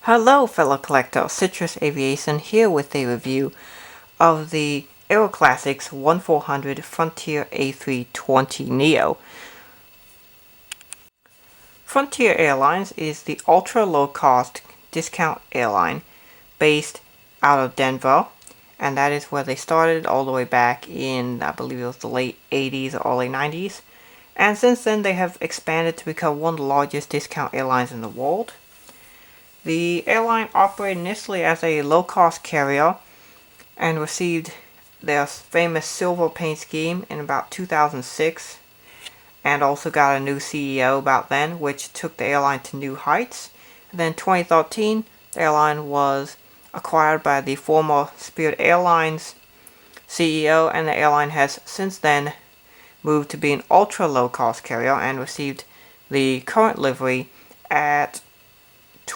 Hello fellow collector, Citrus Aviation here with a review of the Aero Classics 1400 Frontier A320Neo. Frontier Airlines is the ultra low cost discount airline based out of Denver, and that is where they started all the way back in, I believe it was the late 80s or early 90s. And since then they have expanded to become one of the largest discount airlines in the world. The airline operated initially as a low-cost carrier and received their famous silver paint scheme in about 2006, and also got a new CEO about then, which took the airline to new heights. And then in 2013, the airline was acquired by the former Spirit Airlines CEO, and the airline has since then moved to be an ultra low-cost carrier and received the current livery at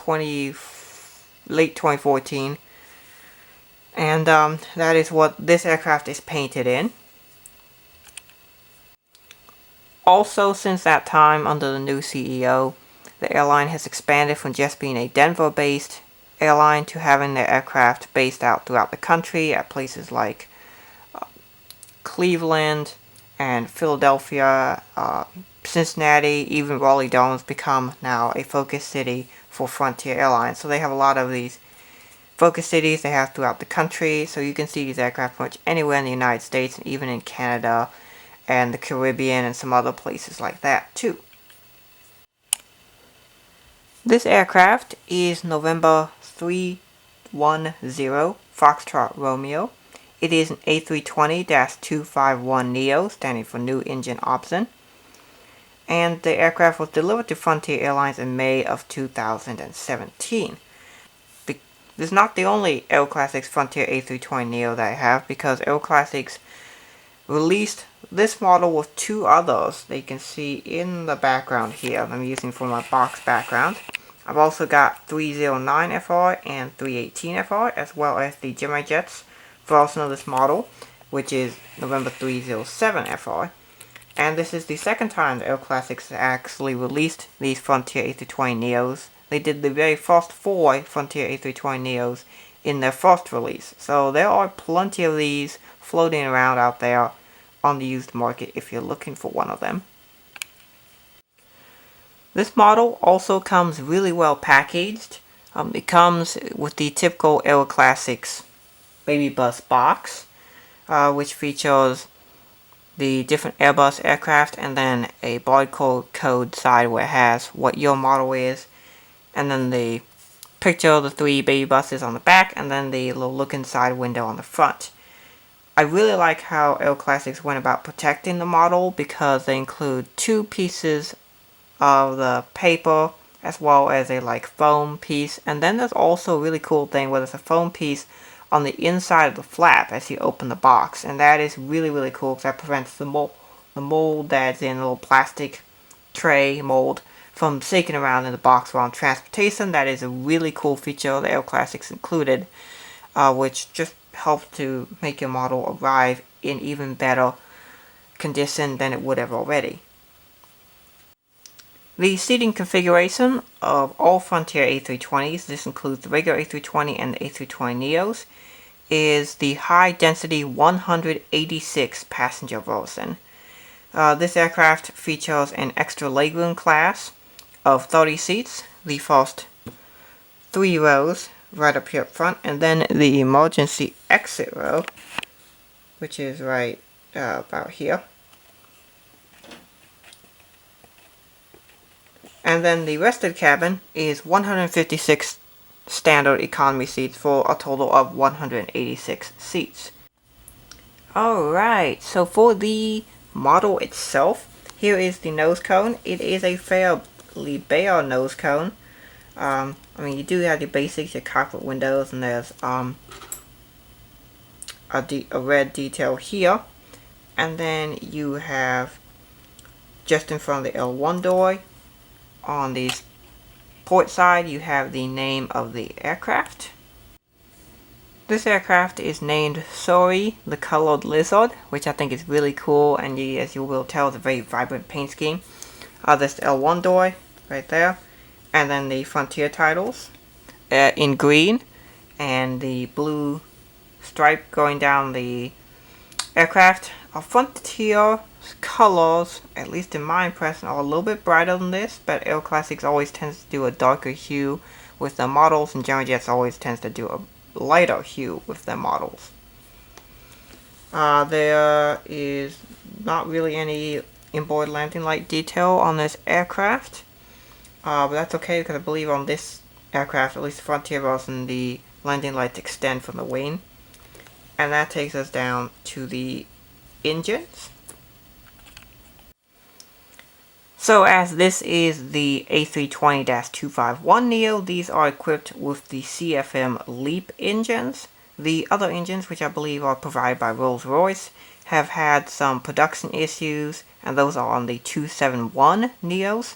late 2014, and that is what this aircraft is painted in. Also, since that time, under the new CEO, the airline has expanded from just being a Denver-based airline to having their aircraft based out throughout the country at places like Cleveland and Philadelphia, Cincinnati, even Raleigh-Durham's become now a focus city for Frontier Airlines. So they have a lot of these focus cities they have throughout the country, so you can see these aircraft pretty much anywhere in the United States and even in Canada and the Caribbean and some other places like that too. This aircraft is November 310 Foxtrot Romeo. It is an A320-251Neo, standing for New Engine Option. And the aircraft was delivered to Frontier Airlines in May of 2017. This is not the only Aero Classics Frontier A320Neo that I have, because Aero Classics released this model with two others that you can see in the background here. I'm using for my box background. I've also got 309FR and 318FR, as well as the Gemini Jets version of this model, which is November 307FR. And this is the second time the Aero Classics actually released these Frontier A320Neos. They did the very first 4 Frontier A320Neos in their first release. So there are plenty of these floating around out there on the used market if you're looking for one of them. This model also comes really well packaged. It comes with the typical Aero Classics Baby Bus box, which features the different Airbus aircraft, and then a barcode side where it has what your model is, and then the picture of the 3 baby buses on the back, and then the little look inside window on the front. I really like how Aero Classics went about protecting the model, because they include 2 pieces of the paper as well as a foam piece, and then there's also a really cool thing where there's a foam piece on the inside of the flap as you open the box, and that is really cool, because that prevents the mold that's in a little plastic tray mold from shaking around in the box while on transportation. That is a really cool feature the Aero Classics included, which just helps to make your model arrive in even better condition than it would have already. The seating configuration of all Frontier A320s, this includes the regular A320 and the A320Neos, is the high-density 186 passenger version. This aircraft features an extra legroom class of 30 seats, the first 3 rows right up here up front, and then the emergency exit row, which is right about here. And then the rest of the cabin is 156 standard economy seats for a total of 186 seats. Alright, so for the model itself, here is the nose cone. It is a fairly bare nose cone. I mean, you do have your basics, your cockpit windows, and there's a red detail here. And then you have, just in front of the L1 door, on the port side, you have the name of the aircraft. This aircraft is named Sorry the Colored Lizard, which I think is really cool, and as you will tell, it's a very vibrant paint scheme. This L1 door right there, and then the Frontier titles. in green, and the blue stripe going down the aircraft. Frontier colors, at least in my impression, are a little bit brighter than this, but Aero Classics always tends to do a darker hue with the models, and German Jets always tends to do a lighter hue with their models. There is not really any inboard landing light detail on this aircraft, but that's okay because I believe on this aircraft, at least the Frontier version, the landing lights extend from the wing. And that takes us down to the engines. So as this is the A320-251Neo, these are equipped with the CFM LEAP engines. The other engines, which I believe are provided by Rolls-Royce, have had some production issues, and those are on the 271Neos.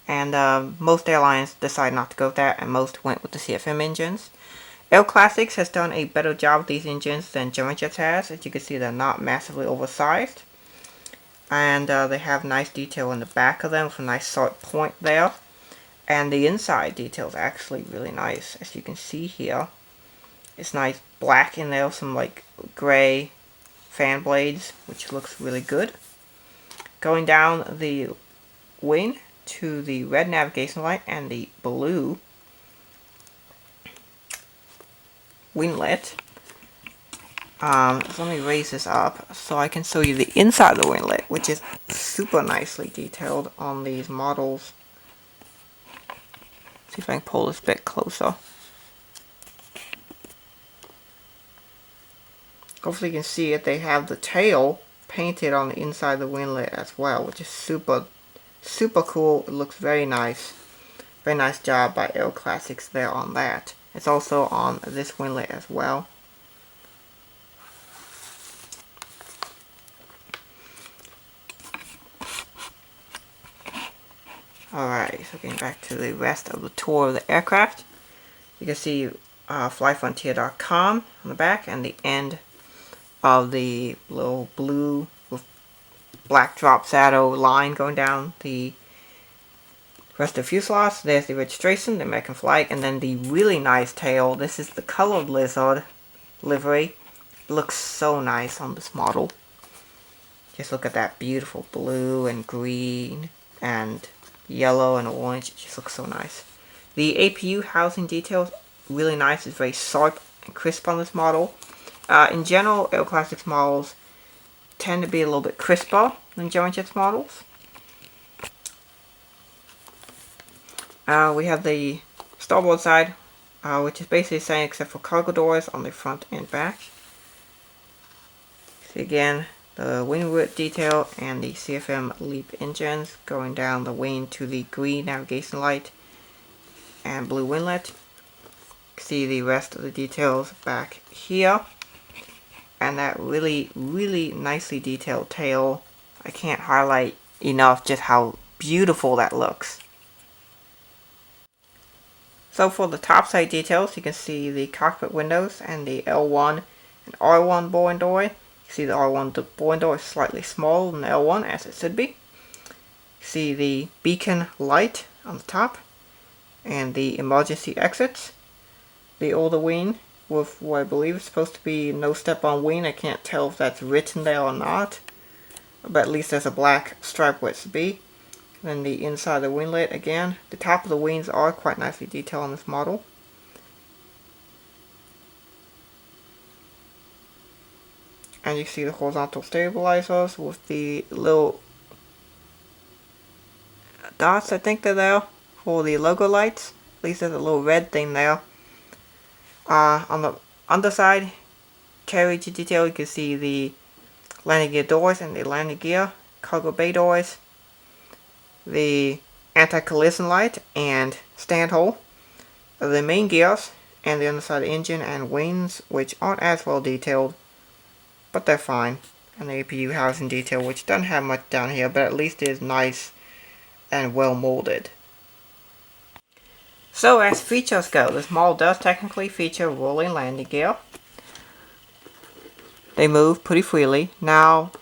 And most airlines decided not to go with that, and most went with the CFM engines. Aero Classics has done a better job with these engines than German Jets has. As you can see, they're not massively oversized. And they have nice detail in the back of them with a nice sharp point there. And the inside detail is actually really nice, as you can see here. It's nice black in there, some like gray fan blades, which looks really good. Going down the wing to the red navigation light and the blue winglet. So let me raise this up so I can show you the inside of the winglet, which is super nicely detailed on these models. See if I can pull this a bit closer. Hopefully you can see it. They have the tail painted on the inside of the winglet as well, which is super cool. It looks very nice. Very nice job by Aero Classics there on that. It's also on this winglet as well. Alright, so getting back to the rest of the tour of the aircraft. You can see flyfrontier.com on the back and the end of the little blue with black drop shadow line going down the rest of the fuselage. There's the registration, the American flag, and then the really nice tail. This is the colored lizard livery. It looks so nice on this model. Just look at that beautiful blue and green and yellow and orange. It just looks so nice. The APU housing details really nice. It's very sharp and crisp on this model. In general, Aero Classics models tend to be a little bit crisper than German Jets models. We have the starboard side, which is basically the same except for cargo doors on the front and back. See again the winglet detail and the CFM LEAP engines going down the wing to the green navigation light and blue winglet. See the rest of the details back here. And that really nicely detailed tail. I can't highlight enough just how beautiful that looks. So for the top side details, you can see the cockpit windows and the L1 and R1 boarding door. You see the R1 boarding door is slightly smaller than the L1, as it should be. You see the beacon light on the top and the emergency exits. The older wing with what I believe is supposed to be no step on wing. I can't tell if that's written there or not, but at least there's a black stripe where it should be. Then the inside of the winglet again. The top of the wings are quite nicely detailed on this model. And you see the horizontal stabilizers with the little dots, I think they're there, for the logo lights. At least there's a little red thing there. On the underside carriage detail, you can see the landing gear doors and the landing gear cargo bay doors, the anti-collision light and stand hole, the main gears, and the underside engine and wings, which aren't as well detailed, but they're fine. And the APU housing detail, which doesn't have much down here, but at least is nice and well molded. So as features go, this model does technically feature rolling landing gear. They move pretty freely. Now,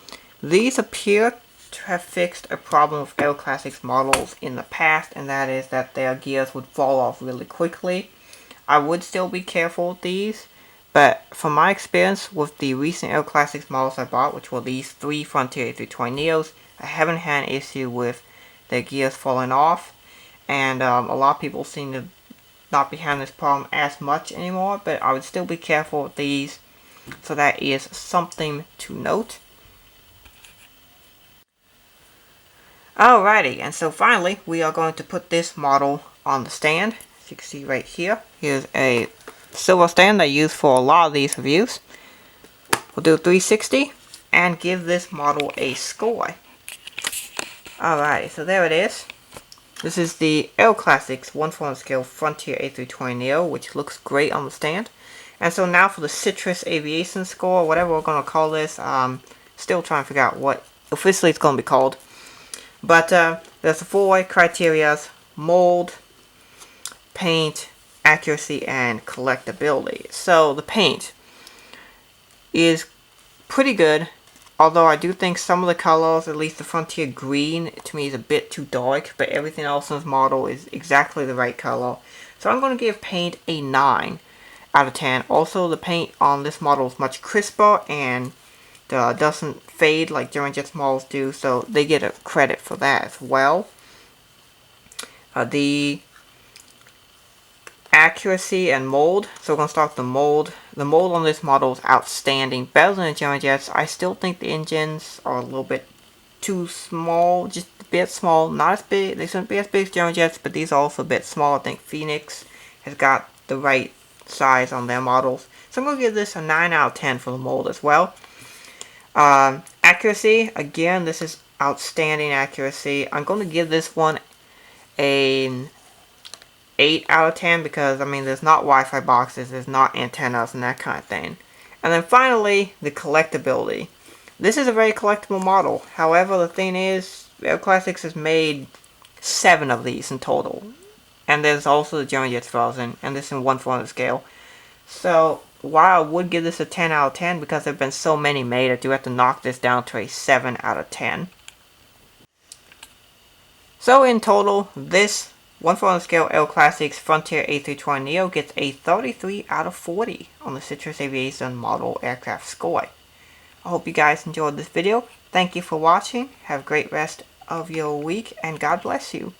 these appear to have fixed a problem with Aero Classics models in the past, and that is that their gears would fall off really quickly. I would still be careful with these, but from my experience with the recent Aero Classics models I bought, which were these 3 Frontier A320Neos, I haven't had an issue with their gears falling off, and a lot of people seem to not be having this problem as much anymore, but I would still be careful with these, so that is something to note. Alrighty, and so finally we are going to put this model on the stand. As you can see right here, here's a silver stand I use for a lot of these reviews. We'll do 360 and give this model a score. Alrighty, so there it is. This is the Aero Classics 1/4 scale Frontier A320Neo, which looks great on the stand. And so now for the Citrus Aviation score, whatever we're going to call this. Still trying to figure out what officially it's going to be called. But there's the 4 criteria: mold, paint, accuracy, and collectability. So the paint is pretty good, although I do think some of the colors, at least the Frontier green, to me is a bit too dark, but everything else in this model is exactly the right color. So I'm going to give paint a 9 out of 10. Also, the paint on this model is much crisper and doesn't fade like German Jets models do, so they get a credit for that as well. The accuracy and mold. So we're going to start with the mold. The mold on this model is outstanding. Better than the German Jets. I still think the engines are a little bit too small, just a bit small. Not as big. They shouldn't be as big as German Jets, but these are also a bit small. I think Phoenix has got the right size on their models. So I'm going to give this a 9 out of 10 for the mold as well. Accuracy, again, this is outstanding accuracy. I'm going to give this one an 8 out of 10 because, I mean, there's not Wi-Fi boxes, there's not antennas and that kind of thing. And then finally, the collectability. This is a very collectible model. However, the thing is, Aero Classics has made 7 of these in total. And there's also the German Jets version, and this in 1/4 scale. So, while I would give this a 10 out of 10 because there have been so many made, I do have to knock this down to a 7 out of 10. So in total, this 1/4 scale Aero Classics Frontier A320Neo gets a 33 out of 40 on the Citrus Aviation model aircraft score. I hope you guys enjoyed this video. Thank you for watching. Have a great rest of your week, and God bless you.